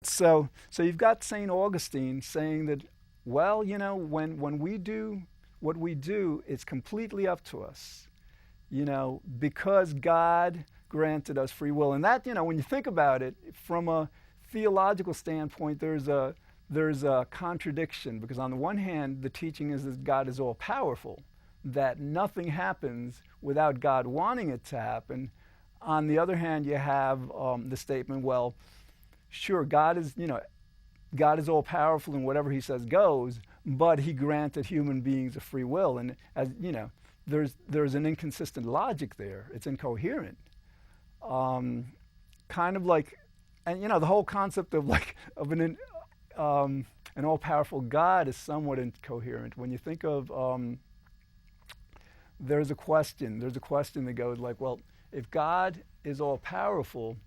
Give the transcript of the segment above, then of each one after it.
So you've got St Augustine saying that, well, when we do what we do, it's completely up to us, because God granted us free will. And that, when you think about it from a theological standpoint, there's a contradiction, because on the one hand, the teaching is that God is all powerful, that nothing happens without God wanting it to happen. On the other hand, you have the statement, well, sure, God is all powerful, and whatever He says goes, but He granted human beings a free will, and there's an inconsistent logic there. It's incoherent. Um, Kind of like, and the whole concept of like of an all-powerful God is somewhat incoherent. When you think of there's a question that goes like, well, if God is all-powerful,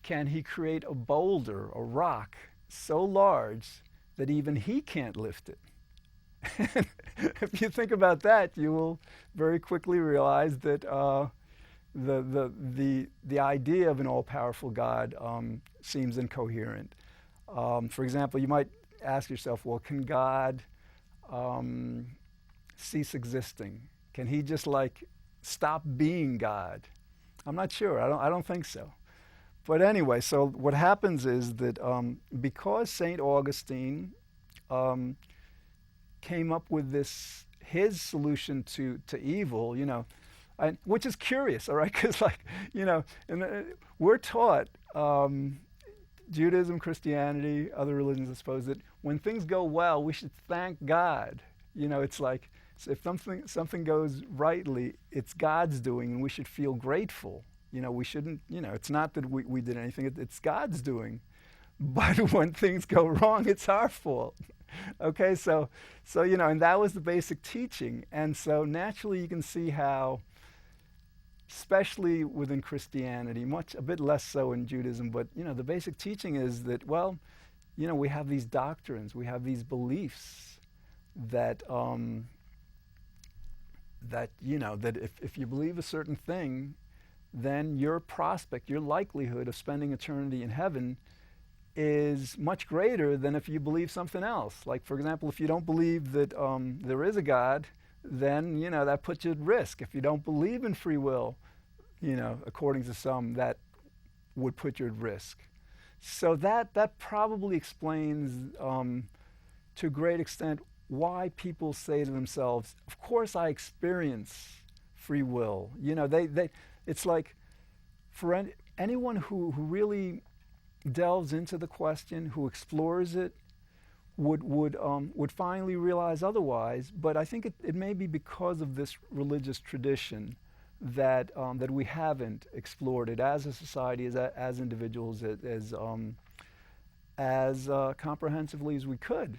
can He create a boulder, a rock, so large that even He can't lift it? If you think about that, you will very quickly realize that the idea of an all-powerful God seems incoherent. For example, you might ask yourself, well, can God um, cease existing? Can He just like stop being God? I'm not sure. I don't think so. But anyway, so what happens is that because St. Augustine um, came up with his solution to evil, which is curious, all right? Because, like, and we're taught, Judaism, Christianity, other religions, I suppose, that when things go well, we should thank God. It's like, so if something goes rightly, it's God's doing, and we should feel grateful. We shouldn't, it's not that we did anything, it's God's doing. But when things go wrong, it's our fault. Okay, so and that was the basic teaching. And so naturally you can see how, especially within Christianity, a bit less so in Judaism, but the basic teaching is that, well, we have these doctrines, we have these beliefs that that if you believe a certain thing, then your prospect, your likelihood of spending eternity in heaven is much greater than if you believe something else. Like, for example, if you don't believe that there is a God, then that puts you at risk. If you don't believe in free will, according to some, that would put you at risk. So that probably explains, to a great extent, why people say to themselves, "Of course, I experience free will." It's like, for anyone who really delves into the question, who explores it, would finally realize otherwise. But I think it may be because of this religious tradition that we haven't explored it as a society, as individuals, as comprehensively as we could.